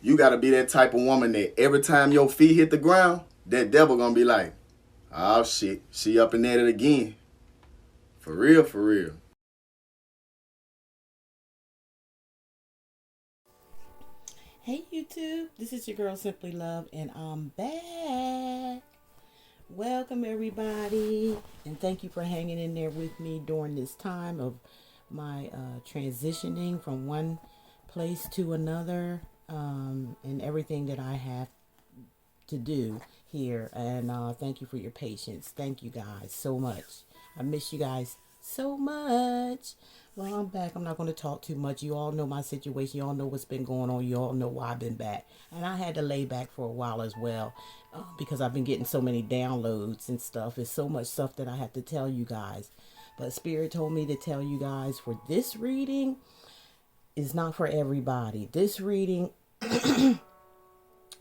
You got to be that type of woman that every time your feet hit the ground, that devil going to be like, oh shit, she up and at it again. For real, for real. Hey YouTube, this is your girl Simply Love, and I'm back. Welcome everybody, and thank you for hanging in there with me during this time of my transitioning from one place to another, and everything that I have to do here. And thank you for your patience. Thank you guys so much. I miss you guys so much. Well, I'm back. I'm not going to talk too much. You all know my situation. You all know what's been going on. You all know why I've been back. And I had to lay back for a while as well, because I've been getting so many downloads and stuff. It's so much stuff that I have to tell you guys. But Spirit told me to tell you guys for this reading is not for everybody. This reading,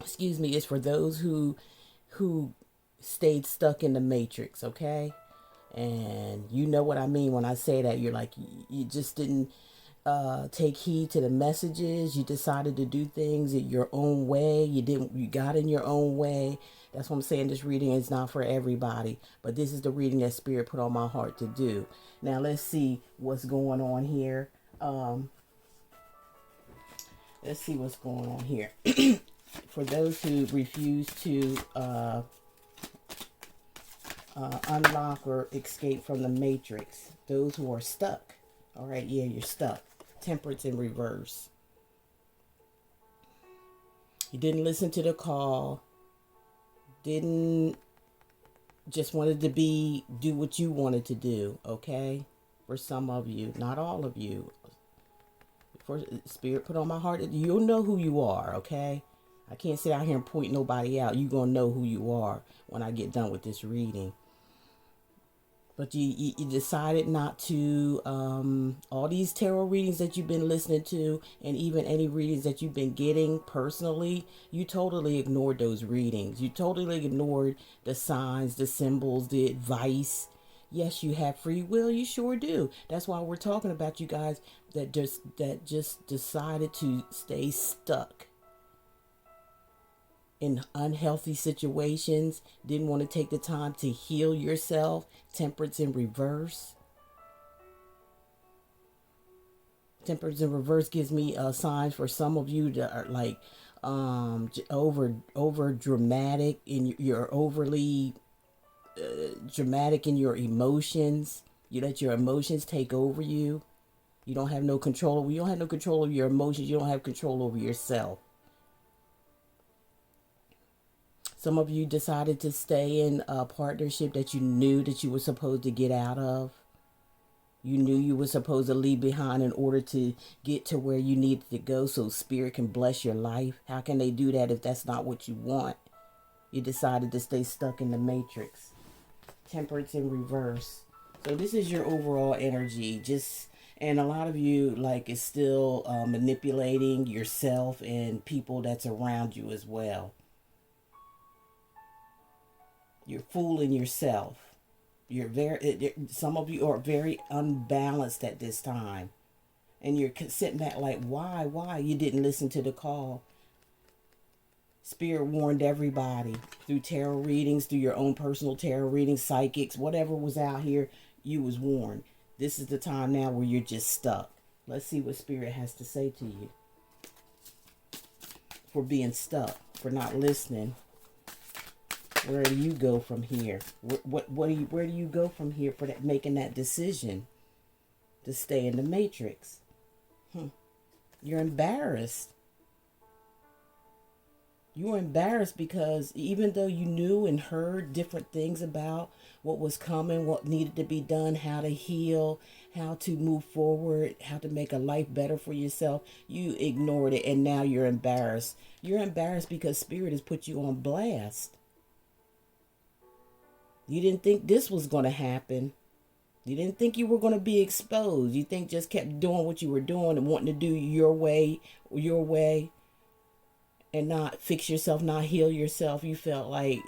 excuse me, is for those who stayed stuck in the matrix, okay? And you know what I mean when I say that. You're like, you just didn't take heed to the messages. You decided to do things in your own way. You got in your own way. That's what I'm saying. This reading is not for everybody, but this is the reading that Spirit put on my heart to do. Now let's see what's going on here. Let's see what's going on here. For those who refuse to unlock or escape from the matrix, those who are stuck. All right, yeah, you're stuck. Temperance in reverse. You didn't listen to the call. Didn't just wanted to do what you wanted to do, okay? For some of you, not all of you. For Spirit put on my heart, you'll know who you are, okay? I can't sit out here and point nobody out. You're going to know who you are when I get done with this reading. But you decided not to, all these tarot readings that you've been listening to, and even any readings that you've been getting personally, you totally ignored those readings. You totally ignored the signs, the symbols, the advice. Yes, you have free will. You sure do. That's why we're talking about you guys that just decided to stay stuck in unhealthy situations, didn't want to take the time to heal yourself. Temperance in reverse. Temperance in reverse gives me signs for some of you that are like over dramatic in you're overly dramatic in your emotions. You let your emotions take over you. You don't have no control. You don't have no control over your emotions. You don't have control over yourself. Some of you decided to stay in a partnership that you knew that you were supposed to get out of. You knew you were supposed to leave behind in order to get to where you needed to go so Spirit can bless your life. How can they do that if that's not what you want? You decided to stay stuck in the matrix. Temperance in reverse. So this is your overall energy. And a lot of you like is still manipulating yourself and people that's around you as well. You're fooling yourself. Some of you are very unbalanced at this time. And you're sitting back like, why? You didn't listen to the call. Spirit warned everybody through tarot readings, through your own personal tarot readings, psychics, whatever was out here, you was warned. This is the time now where you're just stuck. Let's see what Spirit has to say to you. For being stuck, for not listening. Where do you go from here? Where do you go from here for that, making that decision to stay in the matrix? You're embarrassed. You were embarrassed because even though you knew and heard different things about what was coming, what needed to be done, how to heal, how to move forward, how to make a life better for yourself, you ignored it and now you're embarrassed. You're embarrassed because Spirit has put you on blast. You didn't think this was going to happen. You didn't think you were going to be exposed. You think just kept doing what you were doing and wanting to do your way, and not fix yourself, not heal yourself. You felt like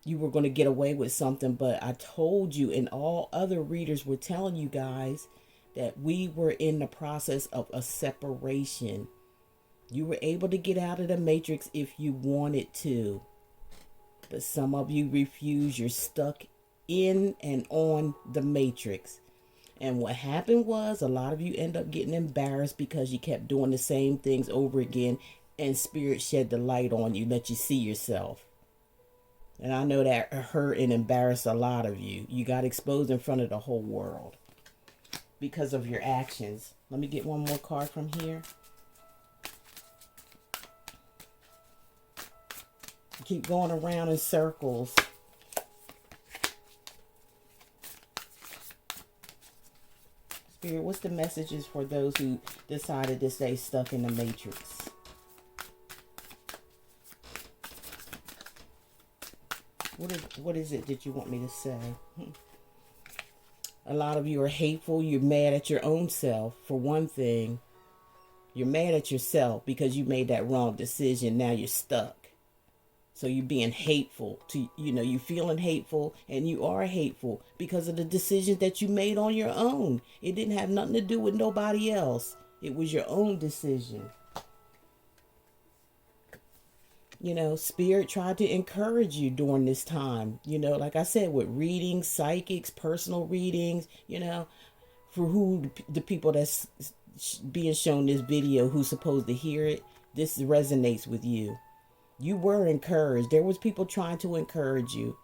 you were going to get away with something. But I told you, and all other readers were telling you guys, that we were in the process of a separation. You were able to get out of the matrix if you wanted to. But some of you refuse. You're stuck in and on the matrix. And what happened was a lot of you end up getting embarrassed because you kept doing the same things over again, and spirit shed the light on you, let you see yourself. And I know that hurt and embarrassed a lot of you. You got exposed in front of the whole world because of your actions. Let me get one more card from here. Keep going around in circles. Spirit, what's the messages for those who decided to stay stuck in the matrix? What is it that you want me to say? A lot of you are hateful. You're mad at your own self. For one thing, you're mad at yourself because you made that wrong decision. Now you're stuck. So you're being hateful to, you're feeling hateful, and you are hateful because of the decisions that you made on your own. It didn't have nothing to do with nobody else. It was your own decision. Spirit tried to encourage you during this time, like I said, with readings, psychics, personal readings, for who the people that's being shown this video, who's supposed to hear it, this resonates with you. You were encouraged. There was people trying to encourage you.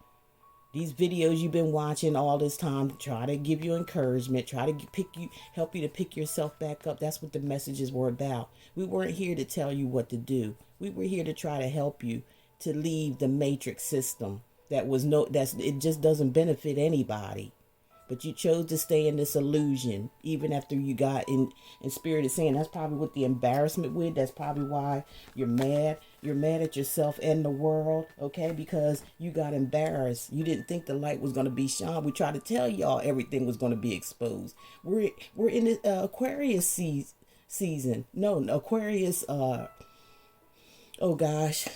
These videos you've been watching all this time try to give you encouragement, try to help you to pick yourself back up. That's what the messages were about. We weren't here to tell you what to do. We were here to try to help you to leave the matrix system. It just doesn't benefit anybody. But you chose to stay in this illusion, even after you got in. And Spirit is saying that's probably what the embarrassment with. That's probably why you're mad. You're mad at yourself and the world, okay? Because you got embarrassed. You didn't think the light was going to be shone. We tried to tell y'all everything was going to be exposed. We're in the Aquarius season. No, Aquarius. Oh gosh.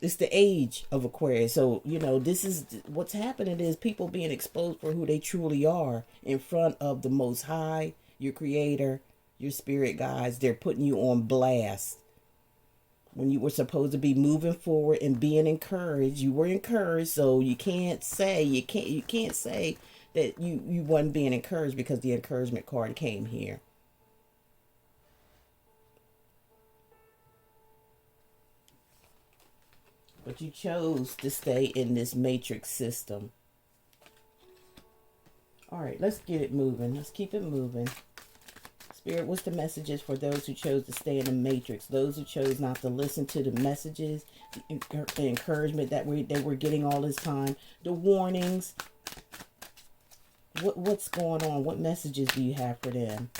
It's the age of Aquarius. So, this is what's happening is people being exposed for who they truly are in front of the Most High, your creator, your spirit guides. They're putting you on blast. When you were supposed to be moving forward and being encouraged, you were encouraged. So you can't say that you wasn't being encouraged because the encouragement card came here. But you chose to stay in this matrix system. All right, let's get it moving. Let's keep it moving. Spirit, what's the messages for those who chose to stay in the matrix? Those who chose not to listen to the messages, the encouragement that they were getting all this time, the warnings. What's going on? What messages do you have for them?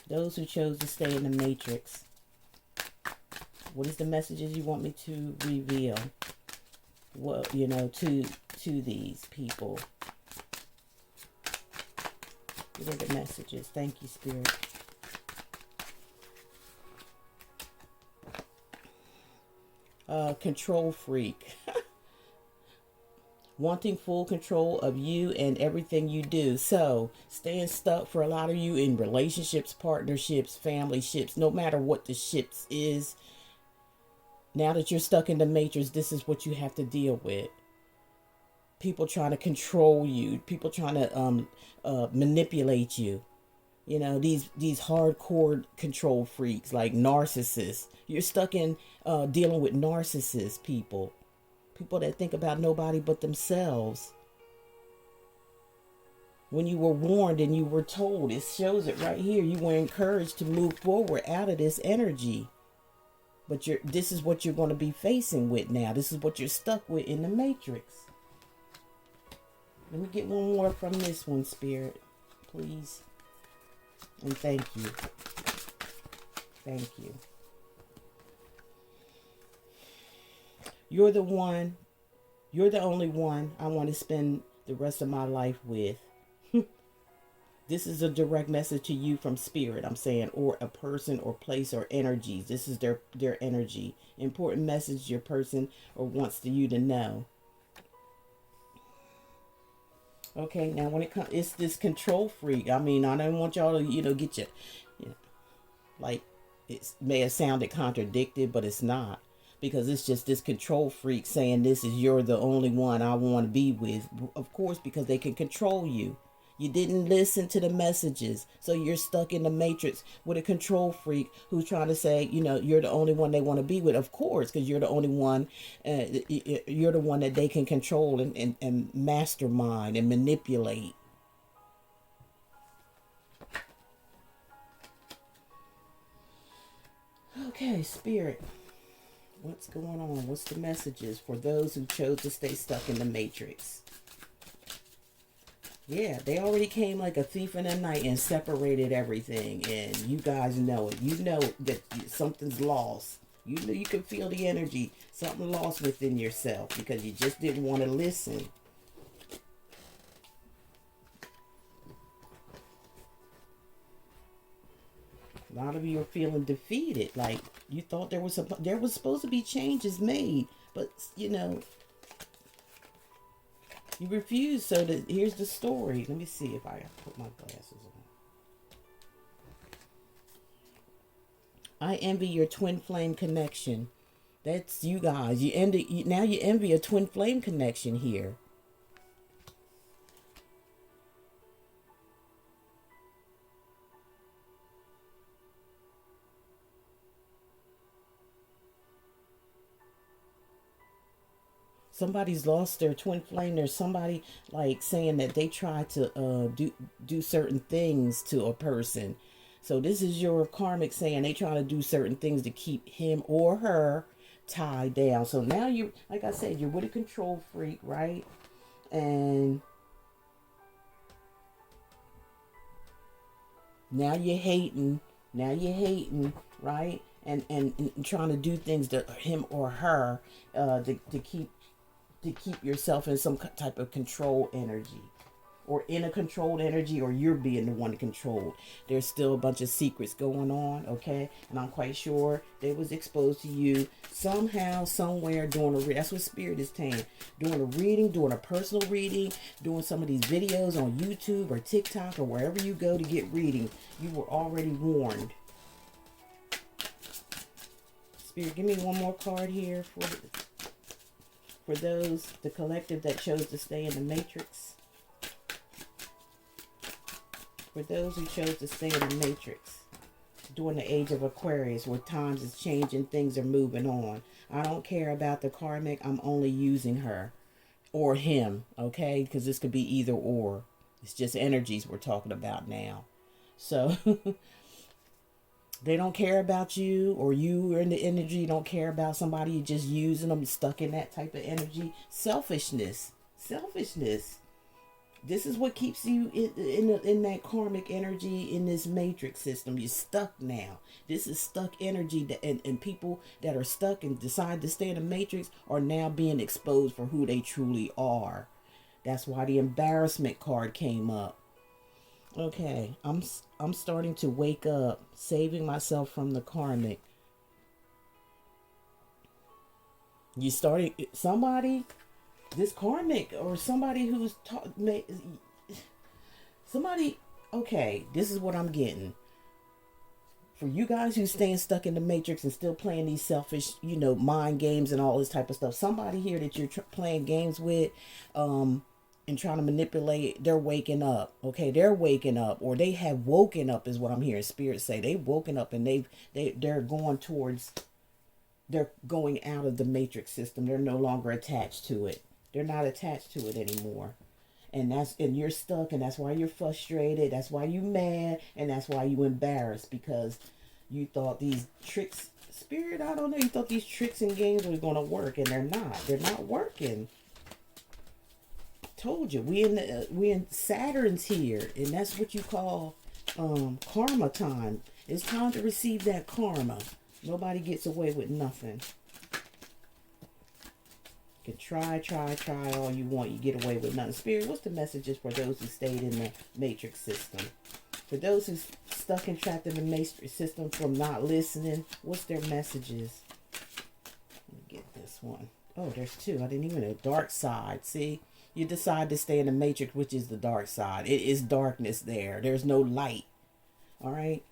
Those who chose to stay in the matrix. What is the messages you want me to reveal? Well, to these people. What are the messages? Thank you, Spirit. Control freak. Wanting full control of you and everything you do. So, staying stuck for a lot of you in relationships, partnerships, family ships, no matter what the ships is. Now that you're stuck in the matrix, this is what you have to deal with. People trying to control you. People trying to manipulate you. These hardcore control freaks like narcissists. You're stuck in dealing with narcissist people. People that think about nobody but themselves. When you were warned and you were told, it shows it right here. You were encouraged to move forward out of this energy. But this is what you're going to be facing with now. This is what you're stuck with in the matrix. Let me get one more from this one, Spirit. Please. And thank you. Thank you. You're the one. You're the only one I want to spend the rest of my life with. This is a direct message to you from Spirit, I'm saying, or a person or place or energies. This is their energy. Important message your person or wants you to know. Okay, now when it comes, it's this control freak. I mean, I don't want y'all to, get Like, it may have sounded contradicted, but it's not. Because it's just this control freak saying this is you're the only one I want to be with. Of course, because they can control you. You didn't listen to the messages. So you're stuck in the matrix with a control freak who's trying to say, you know, you're the only one they want to be with. Of course, because you're the only one, you're the one that they can control and mastermind and manipulate. Okay, Spirit. What's going on? What's the messages for those who chose to stay stuck in the matrix? Yeah, they already came like a thief in the night and separated everything. And you guys know it. You know that something's lost. You know, you can feel the energy. Something lost within yourself because you just didn't want to listen. A lot of you are feeling defeated. Like you thought there was supposed to be changes made, but you know you refused. So here's the story. Let me see if I put my glasses on. I envy your twin flame connection. That's you guys. You envy a twin flame connection here. Somebody's lost their twin flame. There's somebody like saying that they try to do certain things to a person. So this is your karmic saying they try to do certain things to keep him or her tied down. So now you, like I said, you're with a control freak, right? And now you're hating. Now you're hating, right? And trying to do things to him or her to keep yourself in some type of control energy, or in a controlled energy, or you're being the one controlled. There's still a bunch of secrets going on, okay? And I'm quite sure they was exposed to you somehow, somewhere during a that's what Spirit is saying. Doing a reading, doing a personal reading, doing some of these videos on YouTube or TikTok or wherever you go to get reading. You were already warned. Spirit, give me one more card here for those, the collective that chose to stay in the matrix. For those who chose to stay in the matrix during the age of Aquarius, where times is changing, things are moving on. I don't care about the karmic. I'm only using her or him, okay? Because this could be either or. It's just energies we're talking about now. So they don't care about you, or you are in the energy. You don't care about somebody. You're just using them, stuck in that type of energy. Selfishness. This is what keeps you in that karmic energy, in this matrix system. You're stuck now. This is stuck energy, and people that are stuck and decide to stay in the matrix are now being exposed for who they truly are. That's why the embarrassment card came up. Okay, I'm starting to wake up, saving myself from the karmic. You started somebody, this karmic, or somebody who's somebody. Okay, this is what I'm getting. For you guys who's staying stuck in the matrix and still playing these selfish, mind games and all this type of stuff. Somebody here that you're playing games with, and trying to manipulate, they're waking up. Okay, they're waking up, or they have woken up, is what I'm hearing Spirit say. They've woken up, and they're going out of the matrix system. They're no longer attached to it. They're not attached to it anymore. And you're stuck, and that's why you're frustrated. That's why you mad, and that's why you embarrassed, because you thought these tricks, Spirit, I don't know, you thought these tricks and games were going to work, and they're not. They're not working. Told you, we in Saturn's here, and that's what you call karma time. It's time to receive that karma. Nobody gets away with nothing. You can try all you want. You get away with nothing. Spirit, what's the messages for those who stayed in the matrix system? For those who's stuck and trapped in the matrix system from not listening, what's their messages? Let me get this one. Oh, there's two. I didn't even know. Dark side. See? You decide to stay in the matrix, which is the dark side. It is darkness there. There's no light. All right?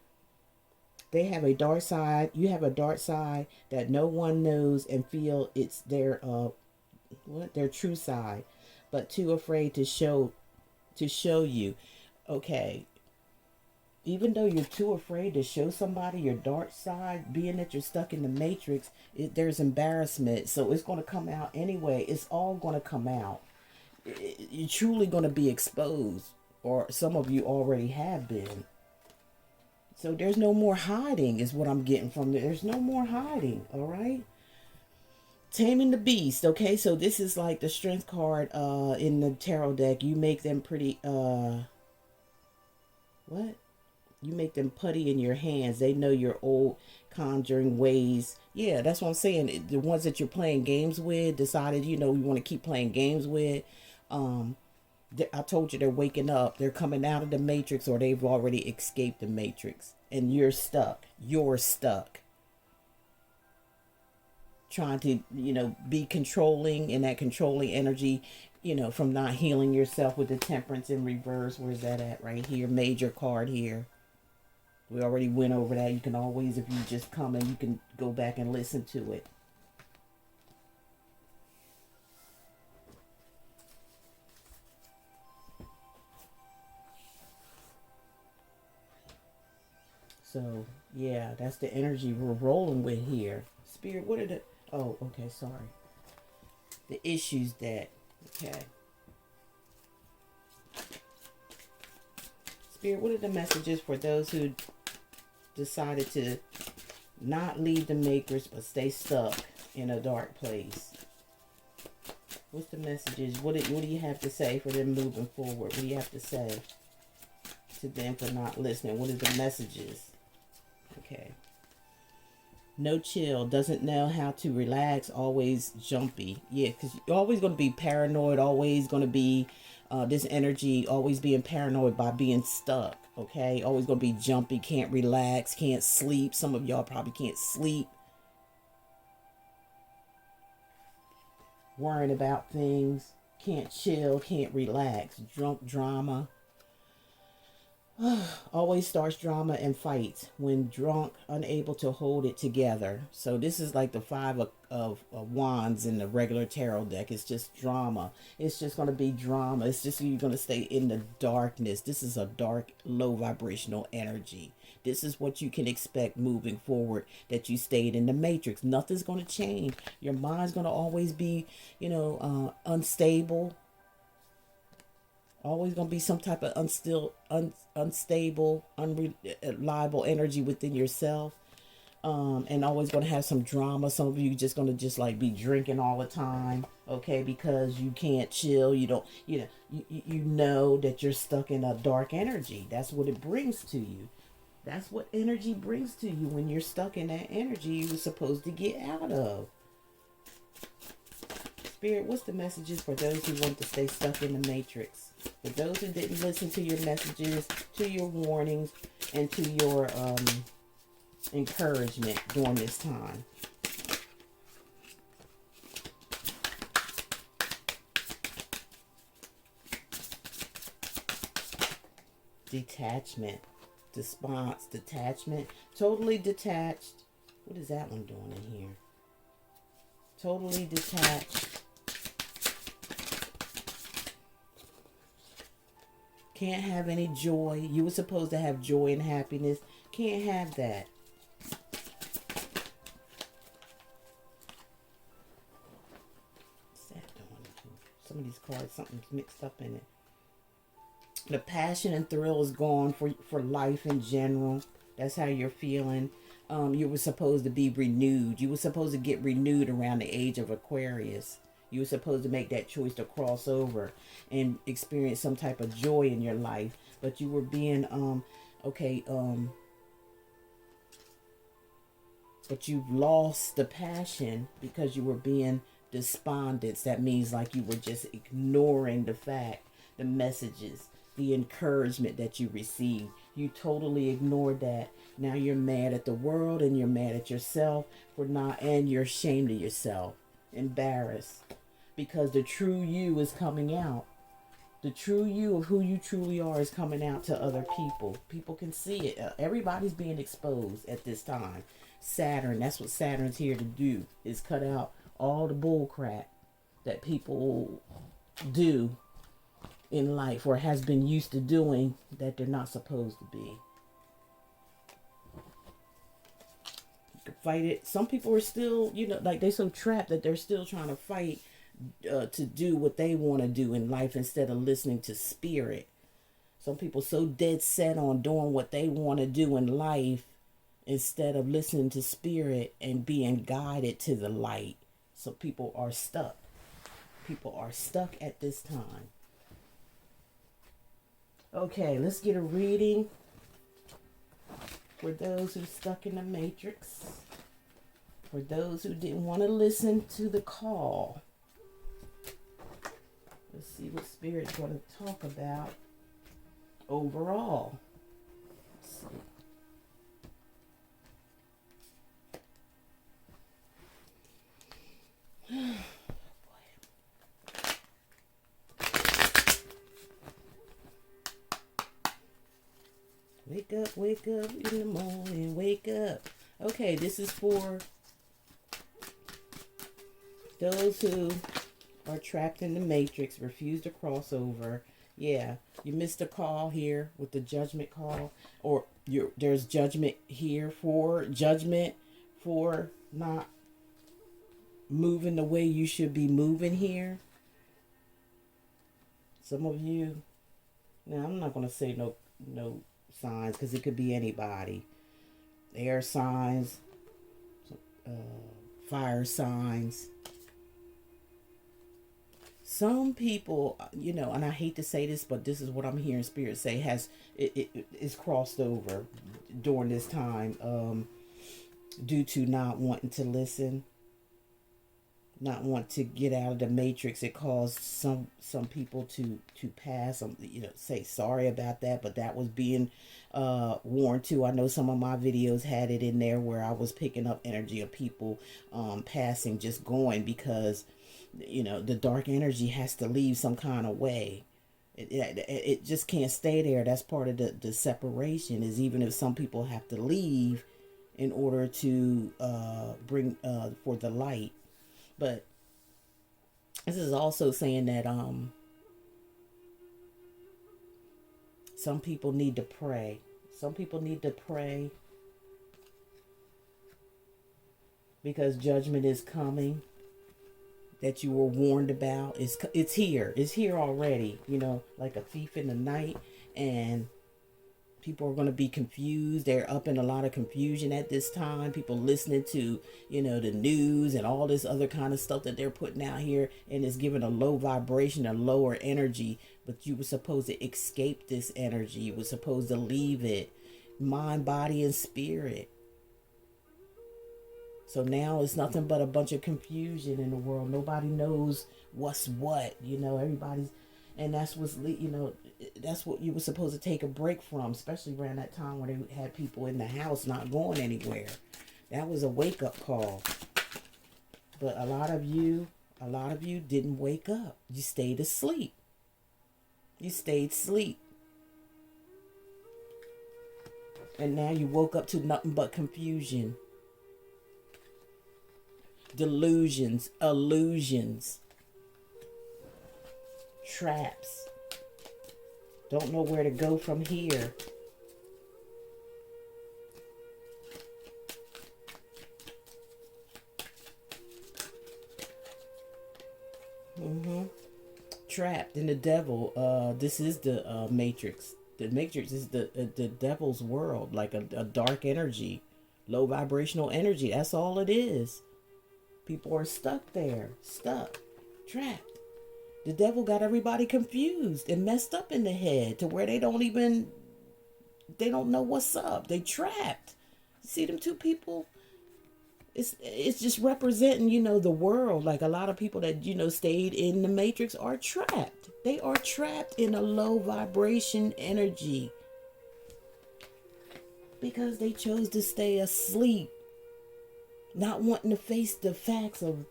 They have a dark side. You have a dark side that no one knows and feel it's their their true side, but too afraid to show you. Okay, even though you're too afraid to show somebody your dark side, being that you're stuck in the matrix, there's embarrassment. So it's going to come out anyway. It's all going to come out. You're truly going to be exposed, or some of you already have been. So there's no more hiding is what I'm getting from there. There's no more hiding, all right? Taming the Beast, okay? So this is like the strength card in the tarot deck. You make them pretty, what? You make them putty in your hands. They know your old conjuring ways. Yeah, that's what I'm saying. The ones that you're playing games with, decided, you want to keep playing games with. I told you they're waking up. They're coming out of the matrix, or they've already escaped the matrix. And you're stuck. You're stuck. Trying to, be controlling, in that controlling energy, from not healing yourself with the temperance in reverse. Where's that at? Right here. Major card here. We already went over that. You can always, if you just come and you can go back and listen to it. So, yeah, that's the energy we're rolling with here. Spirit, what are the... Oh, okay, sorry. The issues that... Okay. Spirit, what are the messages for those who decided to not leave the makers but stay stuck in a dark place? What's the messages? What do you have to say for them moving forward? What do you have to say to them for not listening? What are the messages? Okay. No chill, doesn't know how to relax, always jumpy. Yeah, because you're always going to be paranoid, always going to be this energy, always being paranoid by being stuck. Okay, always going to be jumpy, can't relax, can't sleep. Some of y'all probably can't sleep. Worrying about things, can't chill, can't relax. Drunk drama. Always starts drama and fights when drunk, unable to hold it together. So this is like the five of wands in the regular tarot deck. It's just drama. It's just going to be drama. It's just you're going to stay in the darkness. This is a dark, low vibrational energy. This is what you can expect moving forward, that you stayed in the matrix. Nothing's going to change. Your mind's going to always be, unstable. Always going to be some type of unstable, unreliable energy within yourself. And always going to have some drama. Some of you just going to just like be drinking all the time. Okay. Because you can't chill. You don't, you know that you're stuck in a dark energy. That's what it brings to you. That's what energy brings to you when you're stuck in that energy you were supposed to get out of. Spirit, what's the messages for those who want to stay stuck in the matrix? For those who didn't listen to your messages, to your warnings, and to your encouragement during this time. Detachment. Response. Detachment. Totally detached. What is that one doing in here? Totally detached. Can't have any joy. You were supposed to have joy and happiness. Can't have that. What's that doing? Some of these cards, something's mixed up in it. The passion and thrill is gone for life in general. That's how you're feeling. You were supposed to be renewed. You were supposed to get renewed around the age of Aquarius. You were supposed to make that choice to cross over and experience some type of joy in your life. But you were being, but you've lost the passion because you were being despondent. That means like you were just ignoring the fact, the messages, the encouragement that you received. You totally ignored that. Now you're mad at the world and you're mad at yourself and you're ashamed of yourself. Embarrassed. Because the true you is coming out. The true you of who you truly are is coming out to other people. People can see it. Everybody's being exposed at this time. Saturn, that's what Saturn's here to do, is cut out all the bull crap that people do in life or has been used to doing that they're not supposed to be. You can fight it. Some people are still, like they're so trapped that they're still trying to fight to do what they want to do in life instead of listening to spirit. Some people so dead set on doing what they want to do in life instead of listening to spirit and being guided to the light. So people are stuck. People are stuck at this time. Okay, let's get a reading for those who stuck in the matrix. For those who didn't want to listen to the call. Let's see what Spirit's going to talk about overall. Let's see. Wake up in the morning, wake up. Okay, this is for those who are trapped in the matrix, refuse to cross over. Yeah, you missed a call here with the judgment call, or there's judgment here for not moving the way you should be moving here. Some of you, now I'm not going to say no signs because it could be anybody. Air signs, fire signs. Some people, and I hate to say this, but this is what I'm hearing Spirit say, is crossed over during this time due to not wanting to listen, not want to get out of the matrix. It caused some people to pass, say sorry about that, but that was being warned too. I know some of my videos had it in there where I was picking up energy of people passing, just going, because the dark energy has to leave some kind of way. It just can't stay there. That's part of the separation, is even if some people have to leave in order to bring for the light. But this is also saying that some people need to pray. Some people need to pray because judgment is coming that you were warned about. It's here. It's here already, like a thief in the night. And people are going to be confused. They're up in a lot of confusion at this time. People listening to, the news and all this other kind of stuff that they're putting out here. And it's giving a low vibration, a lower energy. But you were supposed to escape this energy. You were supposed to leave it. Mind, body, and spirit. So now it's nothing but a bunch of confusion in the world. Nobody knows what's what. Everybody's... And that's that's what you were supposed to take a break from, especially around that time when they had people in the house not going anywhere. That was a wake-up call. But a lot of you didn't wake up. You stayed asleep. You stayed asleep. And now you woke up to nothing but confusion. Delusions, illusions. Traps. Don't know where to go from here. Trapped in the devil. This is the matrix. The matrix is the devil's world, like a dark energy, low vibrational energy. That's all it is. People are stuck there, trapped. The devil got everybody confused and messed up in the head to where they don't know what's up. They trapped. See them two people? It's just representing, the world. Like a lot of people that, stayed in the matrix are trapped. They are trapped in a low vibration energy because they chose to stay asleep, not wanting to face the facts of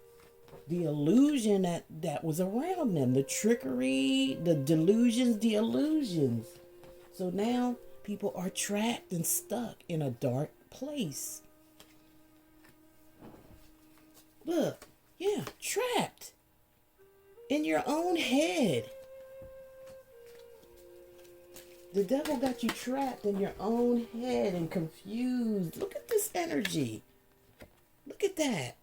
the illusion that was around them, the trickery, the delusions, the illusions. So now people are trapped and stuck in a dark place. Look, yeah, trapped in your own head. The devil got you trapped in your own head and confused. Look at this energy. Look at that.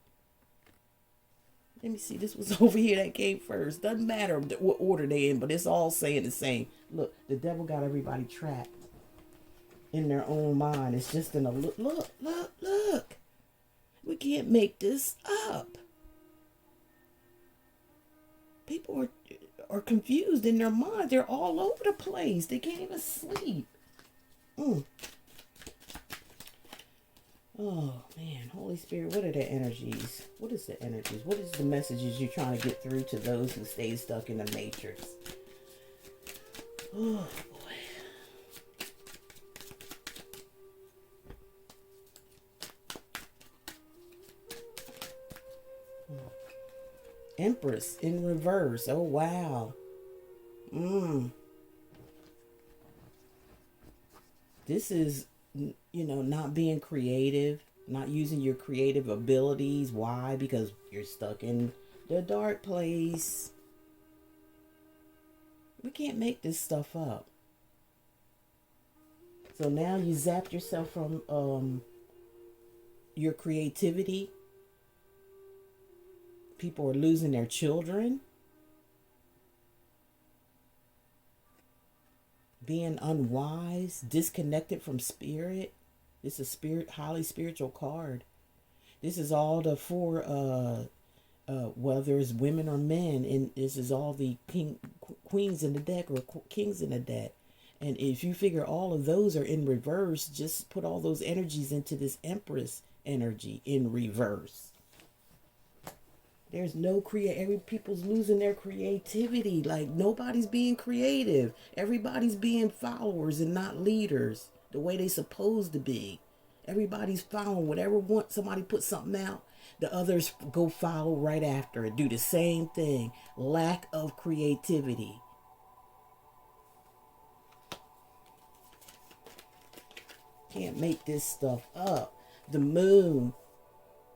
Let me see. This was over here that came first. Doesn't matter what order they in, but it's all saying the same. Look, the devil got everybody trapped in their own mind. It's just in a look. Look. We can't make this up. People are confused in their mind. They're all over the place. They can't even sleep. Oh man, Holy Spirit, what are the energies? What is the energies? What is the messages you're trying to get through to those who stay stuck in the matrix? Oh boy. Empress in reverse. Oh wow. This is, not being creative, not using your creative abilities. Why? Because you're stuck in the dark place. We can't make this stuff up. So now you zapped yourself from your creativity. People are losing their children. Being unwise, disconnected from spirit. This is highly spiritual card. This is all the four, whether it's women or men, and this is all the queens in the deck or kings in the deck. And if you figure all of those are in reverse, just put all those energies into this Empress energy in reverse. There's no people's losing their creativity. Like nobody's being creative. Everybody's being followers and not leaders the way they supposed to be. Everybody's following whatever somebody put something out, the others go follow right after it. Do the same thing. Lack of creativity. Can't make this stuff up. The moon,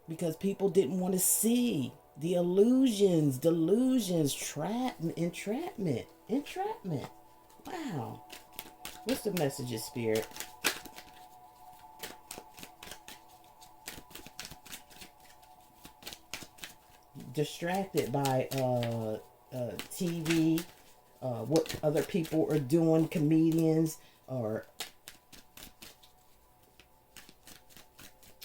because people didn't want to see. The illusions, delusions, entrapment. Wow. What's the message, Spirit? Distracted by TV, what other people are doing, comedians or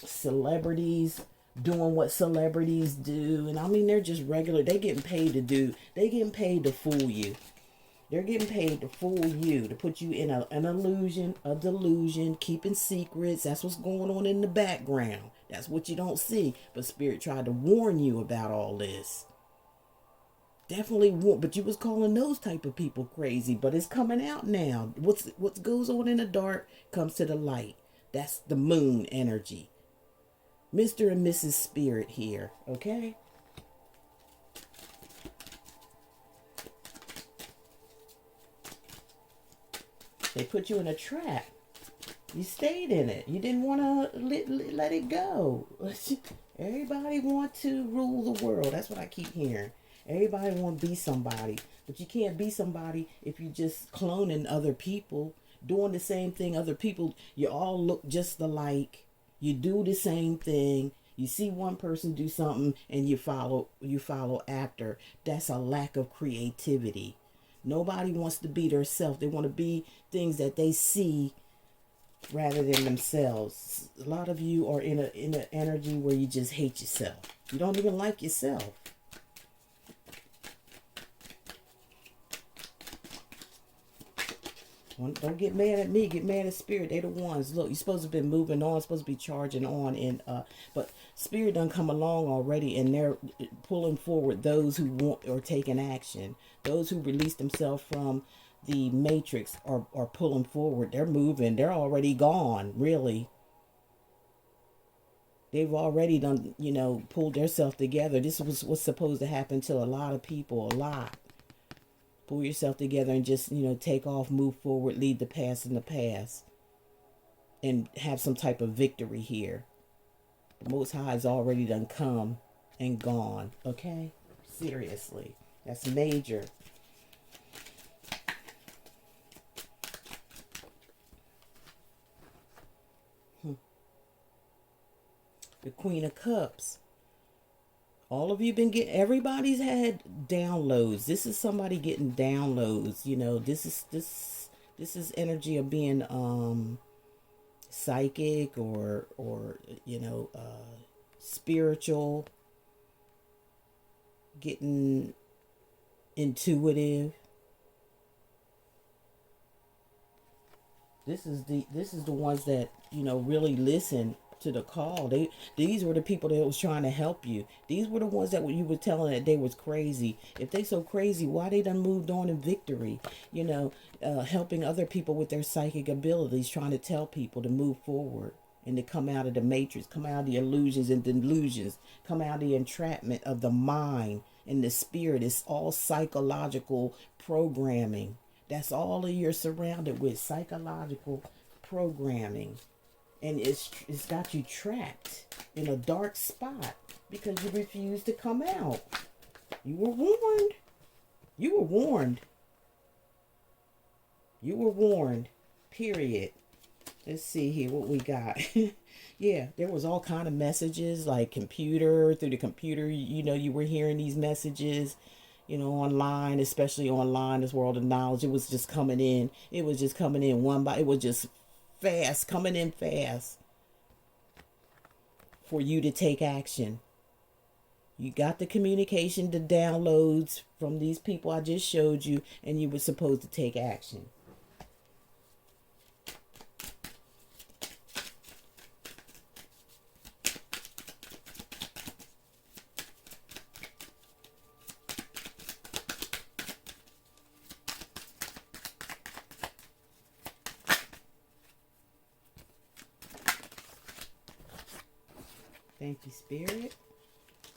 celebrities doing what celebrities do. And I mean, they're just regular. They getting paid to fool you. They're getting paid to fool you, to put you in an illusion, a delusion, keeping secrets. That's what's going on in the background. That's what you don't see. But Spirit tried to warn you about all this. Definitely warn, but you was calling those type of people crazy. But it's coming out now. What goes on in the dark comes to the light. That's the moon energy. Mr. and Mrs. Spirit here, okay? They put you in a trap. You stayed in it. You didn't want to let it go. Everybody want to rule the world. That's what I keep hearing. Everybody want to be somebody. But you can't be somebody if you just cloning other people, doing the same thing other people. You all look just alike. You do the same thing. You see one person do something and you follow after. That's a lack of creativity. Nobody wants to be themselves. They want to be things that they see rather than themselves. A lot of you are in an energy where you just hate yourself. You don't even like yourself. Don't get mad at me. Get mad at Spirit. They the ones. Look, you're supposed to be moving on. Supposed to be charging on. And but Spirit done come along already, and they're pulling forward those who want or taking action. Those who release themselves from the matrix are pulling forward. They're moving. They're already gone. Really. They've already done, pulled themselves together. This was what's supposed to happen to a lot of people, a lot. Pull yourself together and just, take off, move forward, leave the past in the past, and have some type of victory here. The Most High has already done come and gone, okay? Seriously. That's major. The Queen of Cups. All of you been getting, everybody's had downloads. This is somebody getting downloads. This is energy of being psychic or spiritual, getting intuitive. This is the ones that really listen to the call. These were the people that was trying to help you. These were the ones that you were telling that they was crazy. If they so crazy, why they done moved on in victory? Helping other people with their psychic abilities, trying to tell people to move forward and to come out of the matrix, come out of the illusions and delusions, come out of the entrapment of the mind and the spirit. It's all psychological programming. That's all that you're surrounded with, psychological programming. And it's got you trapped in a dark spot because you refuse to come out. You were warned. You were warned. You were warned. Period. Let's see here what we got. Yeah, there was all kind of messages, like through the computer, you were hearing these messages, online, especially online, this world of knowledge. It was just coming in. It was just coming in one by, it was just fast, coming in fast for you to take action. You got the communication, the downloads from these people I just showed you, and you were supposed to take action. Thank you, Spirit.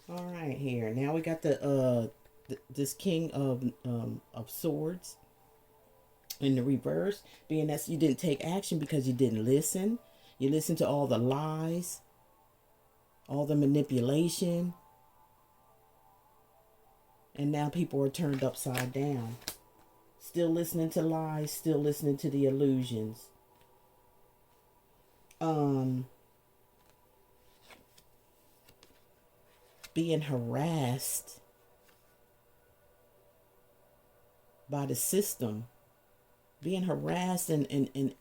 All right, here. Now we got this King of Swords in the reverse, being that you didn't take action because you didn't listen. You listened to all the lies, all the manipulation, and now people are turned upside down. Still listening to lies, still listening to the illusions. Being harassed by the system, being harassed and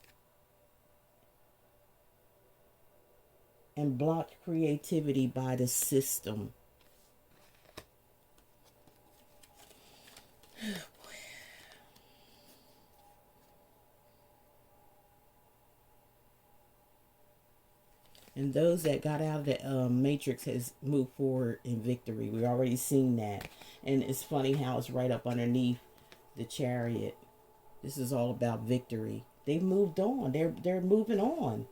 blocked creativity by the system. And those that got out of the matrix has moved forward in victory. We've already seen that. And it's funny how it's right up underneath the Chariot. This is all about victory. They've moved on. They're moving on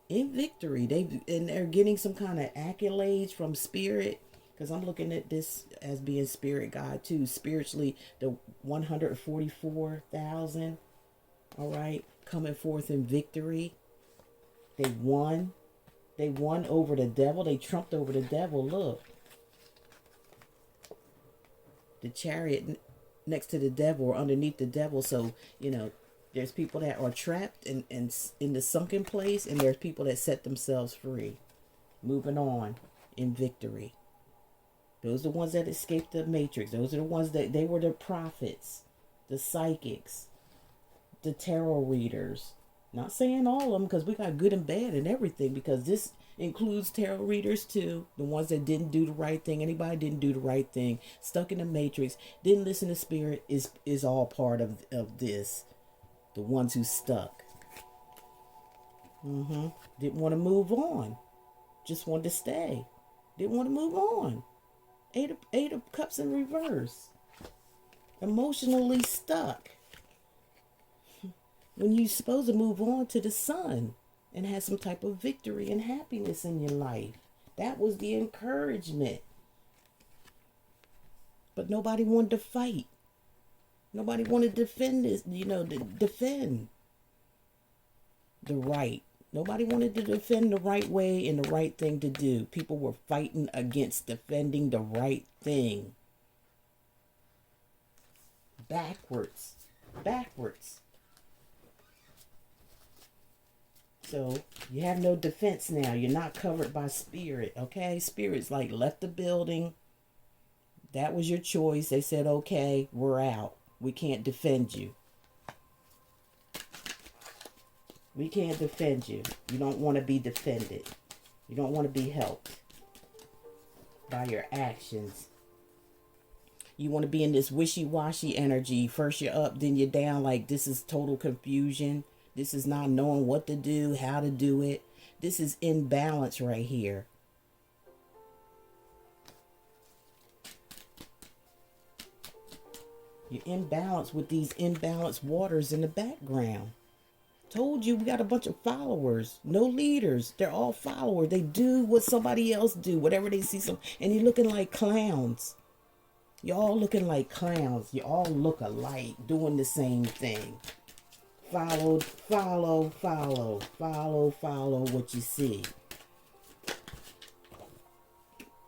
in victory. They're getting some kind of accolades from Spirit. Because I'm looking at this as being Spirit guide too. Spiritually, the 144,000. All right. Coming forth in victory. They won. They won over the devil. They trumped over the devil. Look. The Chariot next to the devil or underneath the devil. So, there's people that are trapped and in the sunken place, and there's people that set themselves free. Moving on in victory. Those are the ones that escaped the matrix. Those are the ones that they were the prophets, the psychics, the tarot readers. Not saying all of them, because we got good and bad and everything, because this includes tarot readers too. The ones that didn't do the right thing. Anybody didn't do the right thing, stuck in the matrix, didn't listen to Spirit, is all part of this. The ones who stuck. Didn't want to move on. Just wanted to stay. Didn't want to move on. Eight of Cups in reverse. Emotionally stuck. When you're supposed to move on to the sun. and had some type of victory and happiness in your life. That was the encouragement. But nobody wanted to fight. Nobody wanted to defend this, defend the right. Nobody wanted to defend the right way and the right thing to do. People were fighting against defending the right thing. Backwards. So you have no defense now. You're not covered by spirit, okay? Spirit's like left the building. That was your choice. They said, okay, we're out. We can't defend you. We can't defend you. You don't want to be defended. You don't want to be helped by your actions. You want to be in this wishy-washy energy. First you're up, then you're down. Like this is total confusion. This is not knowing what to do, how to do it. This is imbalance right here. You're imbalanced with these imbalanced waters in the background. Told you we got a bunch of followers, no leaders. They're all followers. They do what somebody else do, whatever they see some, and you're looking like clowns. You're all looking like clowns. You all look alike, doing the same thing. Follow what you see.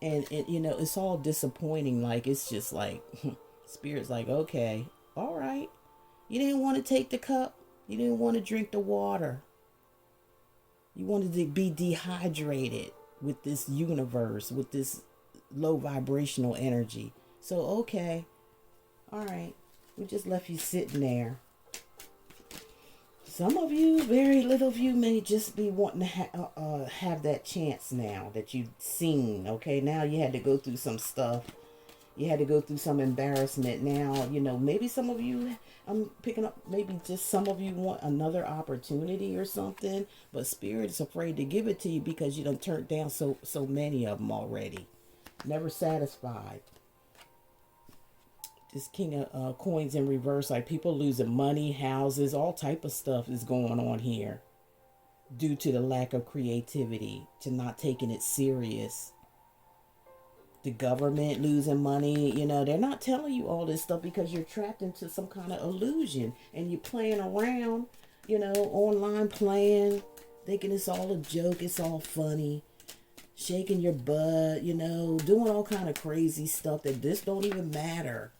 And it's all disappointing. Like, it's just like, Spirit's like, okay, all right. You didn't want to take the cup. You didn't want to drink the water. You wanted to be dehydrated with this universe, with this low vibrational energy. So, okay. All right. We just left you sitting there. Some of you, very little of you, may just be wanting to have that chance now that you've seen. Okay, now you had to go through some stuff. You had to go through some embarrassment. Now, maybe some of you, I'm picking up, maybe just some of you want another opportunity or something. But Spirit is afraid to give it to you because you done turned down so many of them already. Never satisfied. This King of Coins in reverse, like people losing money, houses, all type of stuff is going on here due to the lack of creativity, to not taking it serious. The government losing money, they're not telling you all this stuff because you're trapped into some kind of illusion and you're playing around, online playing, thinking it's all a joke, it's all funny, shaking your butt, doing all kind of crazy stuff that this don't even matter.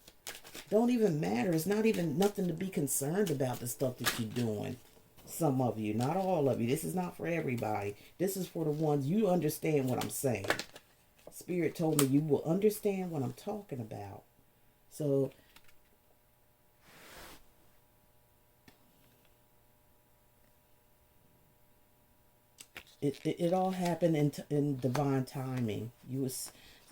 Don't even matter. It's not even nothing to be concerned about, the stuff that you're doing. Some of you, not all of you. This is not for everybody. This is for the ones you understand what I'm saying. Spirit told me you will understand what I'm talking about. So it all happened in divine timing.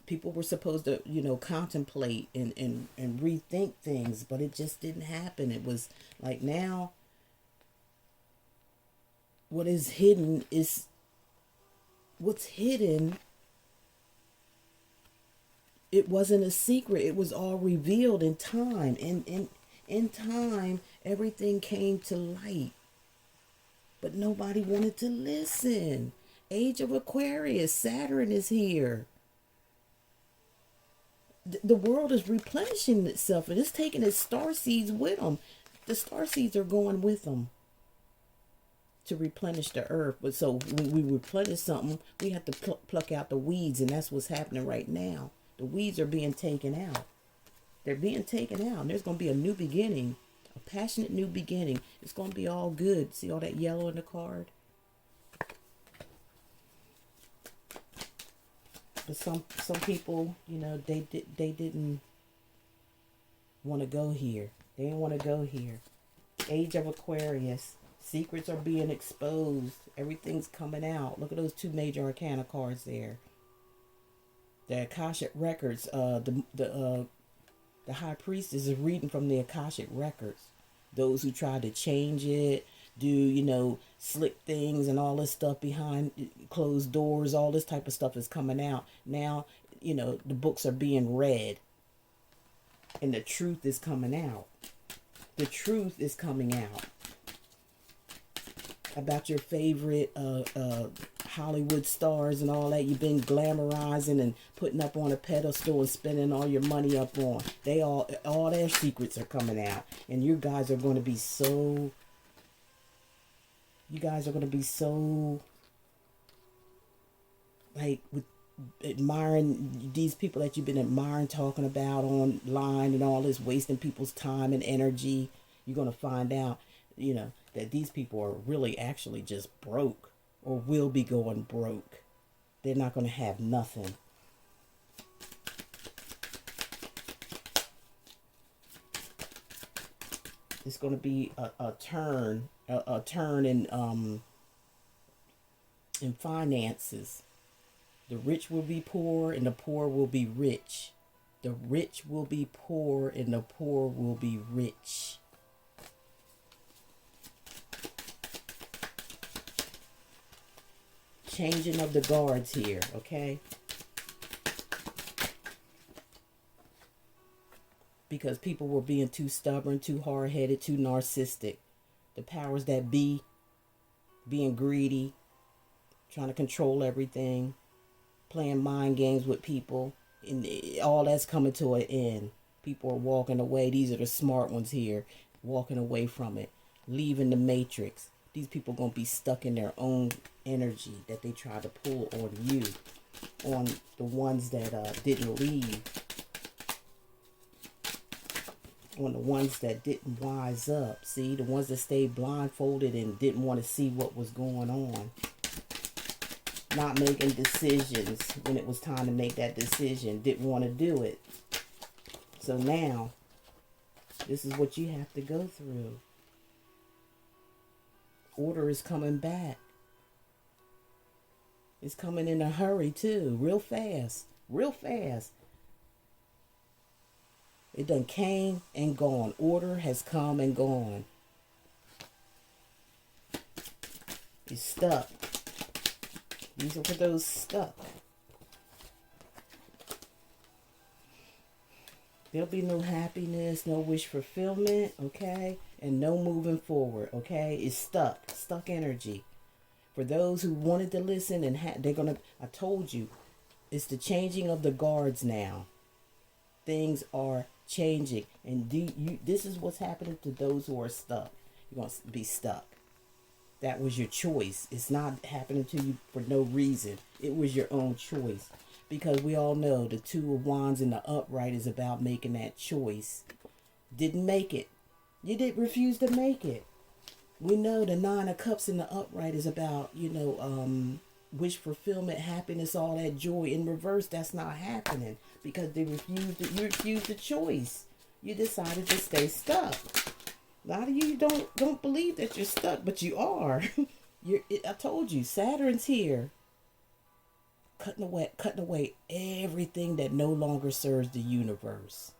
People were supposed to, contemplate and rethink things, but it just didn't happen. It was like, now what is hidden is what's hidden. It wasn't a secret. It was all revealed in time. In time, everything came to light. But nobody wanted to listen. Age of Aquarius, Saturn is here. The world is replenishing itself, and it's taking its star seeds with them. The star seeds are going with them to replenish the earth. But so when we replenish something, we have to pluck out the weeds, and that's what's happening right now. The weeds are being taken out. They're being taken out, and there's going to be a new beginning, a passionate new beginning. It's going to be all good. See all that yellow in the card? But some people, they didn't want to go here. They didn't want to go here. Age of Aquarius. Secrets are being exposed. Everything's coming out. Look at those two major arcana cards there. The Akashic Records. The High Priestess is reading from the Akashic Records. Those who try to change it, do, slick things and all this stuff behind closed doors, all this type of stuff is coming out. Now, the books are being read and the truth is coming out. The truth is coming out. about your favorite Hollywood stars and all that you've been glamorizing and putting up on a pedestal and spending all your money up on. They all their secrets are coming out, and you guys are going to be so. You guys are going to be so like with admiring these people that you've been admiring, talking about online and all this, wasting people's time and energy. You're going to find out, that these people are really actually just broke or will be going broke. They're not going to have nothing. It's going to be a turn in finances. The rich will be poor and the poor will be rich. The rich will be poor and the poor will be rich. Changing of the guards here, okay? Because people were being too stubborn, too hard-headed, too narcissistic. The powers that be, being greedy, trying to control everything, playing mind games with people, and all that's coming to an end. People are walking away. These are the smart ones here, walking away from it, leaving the matrix. These people are going to be stuck in their own energy that they try to pull on you, on the ones that didn't leave, on the ones that didn't wise up. See, the ones that stayed blindfolded and didn't want to see what was going on. Not making decisions when it was time to make that decision. Didn't want to do it. So now, this is what you have to go through. Order is coming back. It's coming in a hurry too. Real fast. Real fast. It done came and gone. Order has come and gone. It's stuck. These are for those stuck. There'll be no happiness, no wish fulfillment, okay? And no moving forward, okay? It's stuck. Stuck energy. For those who wanted to listen and they're going to, I told you, it's the changing of the guards now. Things are changing. And this is what's happening to those who are stuck. You're going to be stuck. That was your choice. It's not happening to you for no reason. It was your own choice. Because we all know the Two of Wands in the upright is about making that choice. Didn't make it. You did refuse to make it. We know the Nine of Cups in the upright is about, wish fulfillment, happiness, all that joy. In reverse, that's not happening. Because you refused the choice. You decided to stay stuck. A lot of you don't believe that you're stuck, but you are. I told you, Saturn's here. Cutting away everything that no longer serves the universe.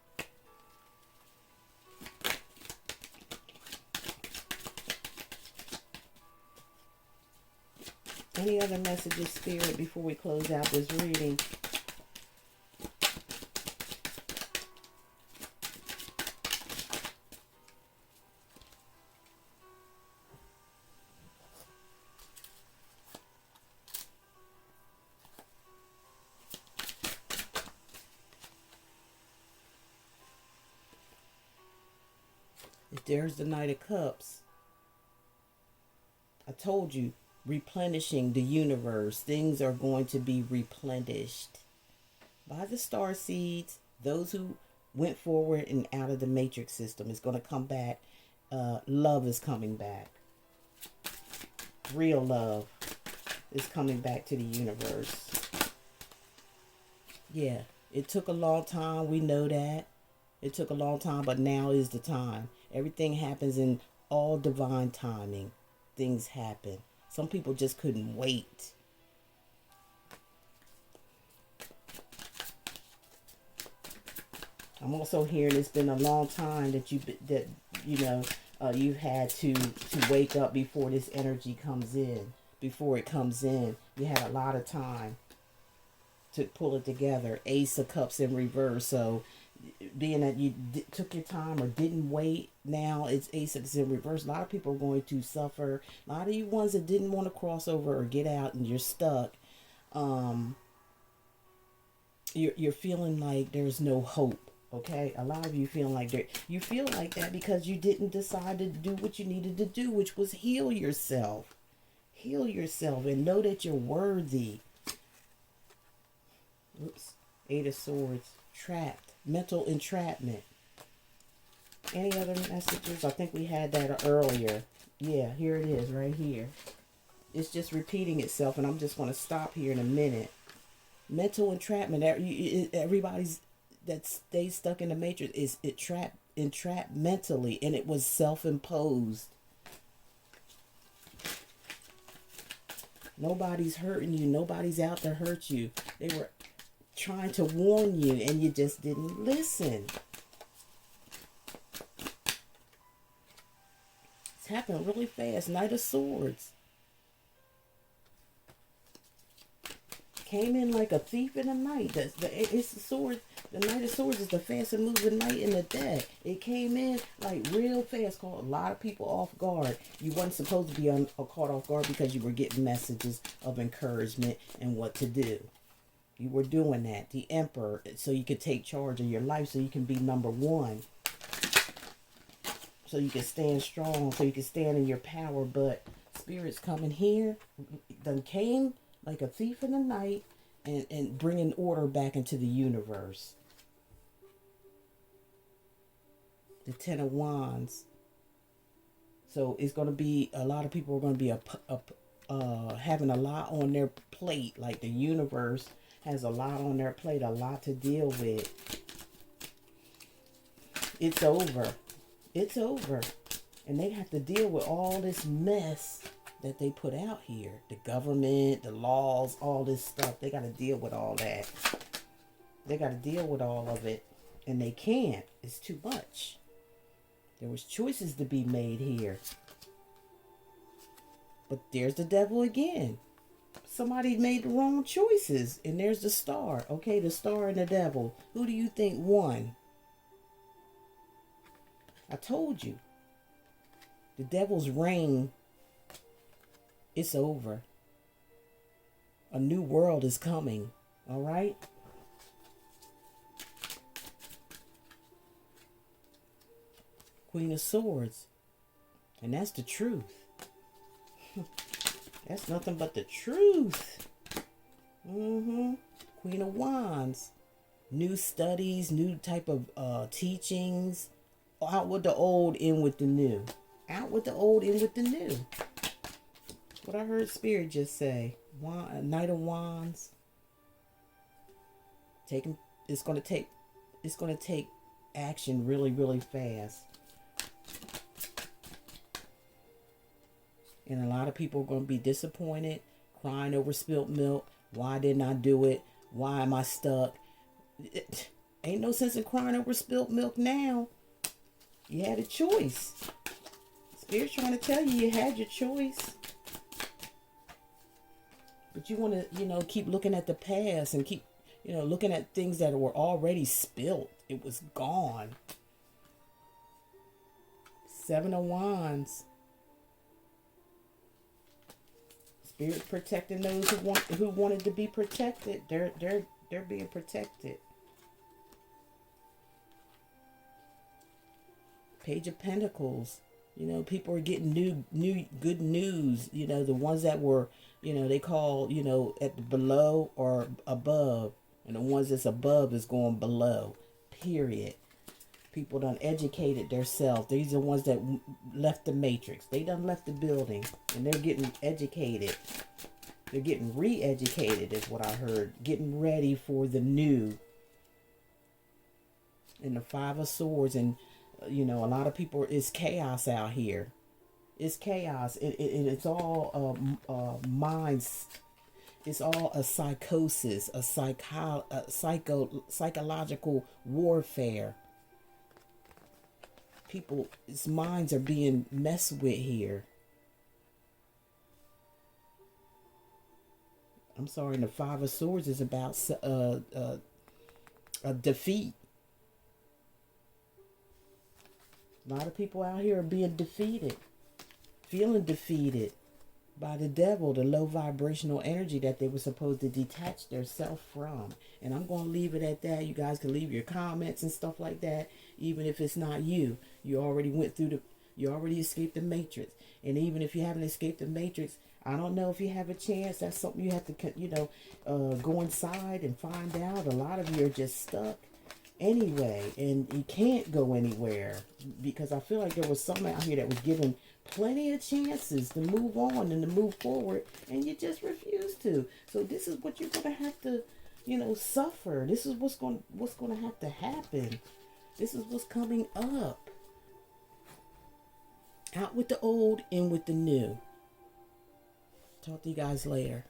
Any other messages, Spirit, before we close out this reading? If there's the Knight of Cups, I told you, replenishing the universe. Things are going to be replenished by the star seeds. Those who went forward and out of the matrix system is going to come back. Love is coming back. Real love is coming back to the universe. Yeah, it took a long time. We know that. It took a long time, but now is the time. Everything happens in all divine timing. Things happen. Some people just couldn't wait. I'm also hearing it's been a long time that you've had to wake up before this energy comes in. Before it comes in, you had a lot of time to pull it together. Ace of Cups in reverse. So being that you took your time or didn't wait. Now it's Ace in reverse. A lot of people are going to suffer. A lot of you ones that didn't want to cross over or get out and you're stuck. Um, you're feeling like there's no hope. Okay, a lot of you feeling like you feel like that because you didn't decide to do what you needed to do, which was heal yourself. Heal yourself and know that you're worthy. Oops. Eight of Swords. Trapped. Mental entrapment. Any other messages? I think we had that earlier. Yeah, here it is right here. It's just repeating itself, and I'm just going to stop here in a minute. Mental entrapment. Everybody's that stays stuck in the matrix is entrapped mentally, and it was self-imposed. Nobody's hurting you. Nobody's out to hurt you. They were trying to warn you, and you just didn't listen. It's happening really fast. Knight of Swords. Came in like a thief in the night. It's the sword. The Knight of Swords is the fastest moving knight in the deck. It came in like real fast, caught a lot of people off guard. You weren't supposed to be caught off guard because you were getting messages of encouragement and what to do. You were doing that. The Emperor, so you could take charge of your life, so you can be number one. So you can stand strong, so you can stand in your power. But Spirit's coming here, done came like a thief in the night, and bringing order back into the universe. The Ten of Wands. So it's going to be, a lot of people are going to be having a lot on their plate. Like the universe has a lot on their plate, a lot to deal with. It's over. It's over. And they have to deal with all this mess that they put out here. The government, the laws, all this stuff. They got to deal with all that. They got to deal with all of it. And they can't. It's too much. There was choices to be made here. But there's the devil again. Somebody made the wrong choices. And there's the star. Okay, the star and the devil. Who do you think won? I told you. The devil's reign, it's over. A new world is coming. All right? Queen of Swords. And that's the truth. That's nothing but the truth. Queen of Wands. New studies, new type of teachings. Out with the old, in with the new. Out with the old, in with the new. What I heard Spirit just say. Knight of Wands. It's gonna take action really, really fast. And a lot of people are gonna be disappointed, crying over spilt milk. Why didn't I do it? Why am I stuck? Ain't no sense in crying over spilt milk now. You had a choice. Spirit's trying to tell you had your choice. But you want to, keep looking at the past and keep, looking at things that were already spilt. It was gone. Seven of Wands. Spirit protecting those who wanted to be protected. They're being protected. Page of Pentacles. People are getting new good news. The ones that were, they call, at the below or above. And the ones that's above is going below. Period. People done educated themselves. These are the ones that left the matrix. They done left the building. And they're getting educated. They're getting re-educated is what I heard. Getting ready for the new. And the Five of Swords. And a lot of people, it's chaos out here. It's chaos. It's all minds. It's all a psychosis, a psychological warfare. People's minds are being messed with here. I'm sorry, the Five of Swords is about a defeat. A lot of people out here are being defeated, feeling defeated by the devil, the low vibrational energy that they were supposed to detach themselves from. And I'm going to leave it at that. You guys can leave your comments and stuff like that. Even if it's not you, you already you already escaped the matrix. And even if you haven't escaped the matrix, I don't know if you have a chance. That's something you have to, go inside and find out. A lot of you are just stuck anyway, and you can't go anywhere, because I feel like there was some out here that was given plenty of chances to move on and to move forward, and you just refuse to. So this is what you're gonna have to, suffer. This is what's gonna have to happen. This is what's coming up. Out with the old, in with the new. Talk to you guys later.